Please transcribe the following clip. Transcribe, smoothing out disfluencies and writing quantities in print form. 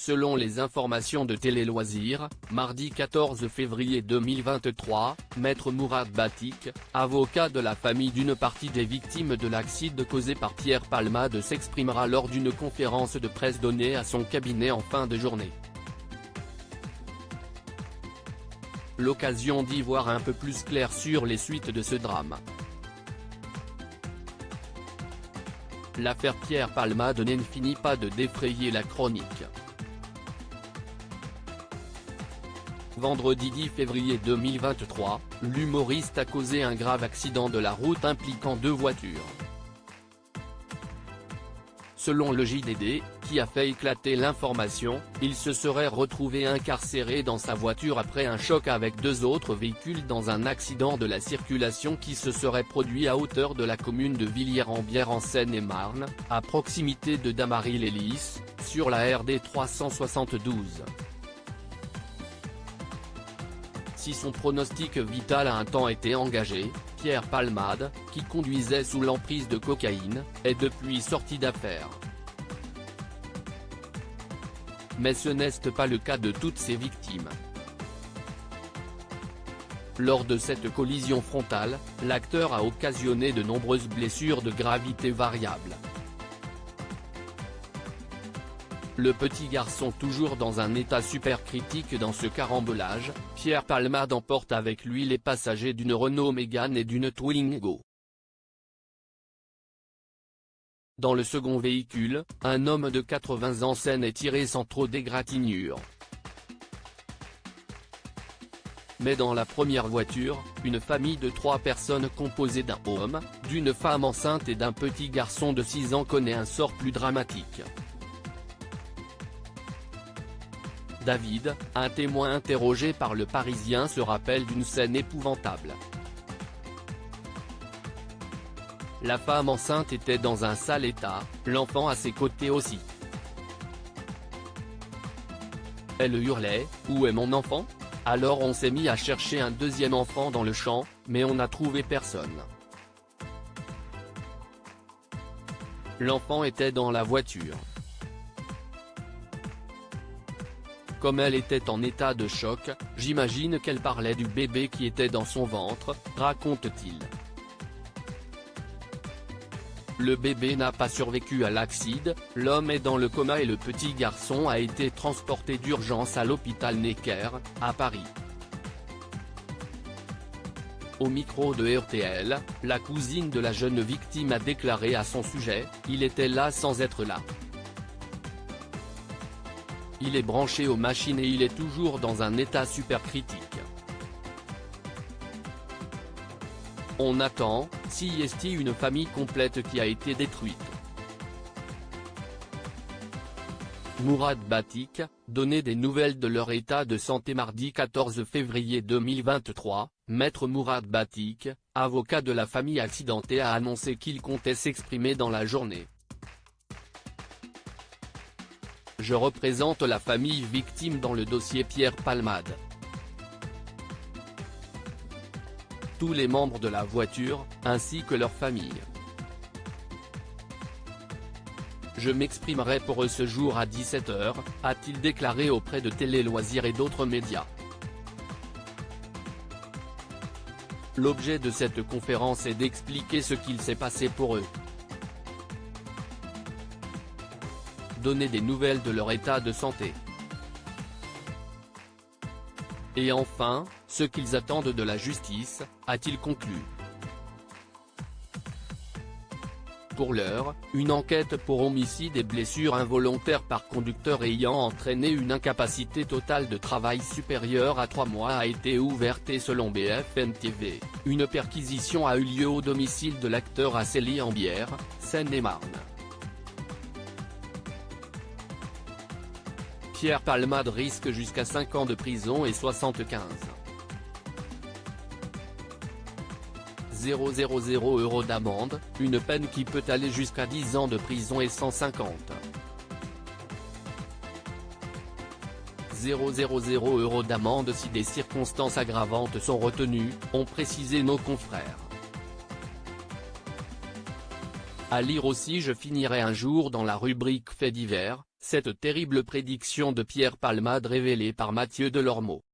Selon les informations de Télé Loisirs, mardi 14 février 2023, Maître Mourad Batik, avocat de la famille d'une partie des victimes de l'accident causé par Pierre Palmade, s'exprimera lors d'une conférence de presse donnée à son cabinet en fin de journée. L'occasion d'y voir un peu plus clair sur les suites de ce drame. L'affaire Pierre Palmade ne finit pas de défrayer la chronique. Vendredi 10 février 2023, l'humoriste a causé un grave accident de la route impliquant deux voitures. Selon le JDD, qui a fait éclater l'information, il se serait retrouvé incarcéré dans sa voiture après un choc avec deux autres véhicules dans un accident de la circulation qui se serait produit à hauteur de la commune de Villiers-en-Bière en Seine-et-Marne, à proximité de Damary-les-Lys, sur la RD 372. Si son pronostic vital a un temps été engagé, Pierre Palmade, qui conduisait sous l'emprise de cocaïne, est depuis sorti d'affaire. Mais ce n'est pas le cas de toutes ses victimes. Lors de cette collision frontale, l'acteur a occasionné de nombreuses blessures de gravité variable. Le petit garçon toujours dans un état super critique dans ce carambolage, Pierre Palmade emporte avec lui les passagers d'une Renault Mégane et d'une Twingo. Dans le second véhicule, un homme de 80 ans s'en est tiré sans trop d'égratignures. Mais dans la première voiture, une famille de 3 personnes composée d'un homme, d'une femme enceinte et d'un petit garçon de 6 ans connaît un sort plus dramatique. David, un témoin interrogé par Le Parisien, se rappelle d'une scène épouvantable. La femme enceinte était dans un sale état, l'enfant à ses côtés aussi. Elle hurlait « Où est mon enfant ?» Alors on s'est mis à chercher un deuxième enfant dans le champ, mais on n'a trouvé personne. L'enfant était dans la voiture. Comme elle était en état de choc, j'imagine qu'elle parlait du bébé qui était dans son ventre, raconte-t-il. Le bébé n'a pas survécu à l'accident, l'homme est dans le coma et le petit garçon a été transporté d'urgence à l'hôpital Necker, à Paris. Au micro de RTL, la cousine de la jeune victime a déclaré à son sujet « Il était là sans être là. Il est branché aux machines et il est toujours dans un état super critique. On attend, si est une famille complète qui a été détruite. » Mourad Batik, donné des nouvelles de leur état de santé mardi 14 février 2023, Maître Mourad Batik, avocat de la famille accidentée, a annoncé qu'il comptait s'exprimer dans la journée. Je représente la famille victime dans le dossier Pierre Palmade. Tous les membres de la voiture, ainsi que leurs familles. Je m'exprimerai pour eux ce jour à 17 h, a-t-il déclaré auprès de Télé Loisirs et d'autres médias. L'objet de cette conférence est d'expliquer ce qu'il s'est passé pour eux. Donner des nouvelles de leur état de santé. Et enfin, ce qu'ils attendent de la justice, a-t-il conclu. Pour l'heure, une enquête pour homicide et blessures involontaires par conducteur ayant entraîné une incapacité totale de travail supérieure à 3 mois a été ouverte et selon BFM TV, une perquisition a eu lieu au domicile de l'acteur à Villiers-en-Bière, Seine-et-Marne. Pierre Palmade risque jusqu'à 5 ans de prison et 75 000 € d'amende, une peine qui peut aller jusqu'à 10 ans de prison et 150 000 € d'amende si des circonstances aggravantes sont retenues, ont précisé nos confrères. À lire aussi: je finirai un jour dans la rubrique Faits divers, Cette terrible prédiction de Pierre Palmade révélée par Mathieu Delormeau.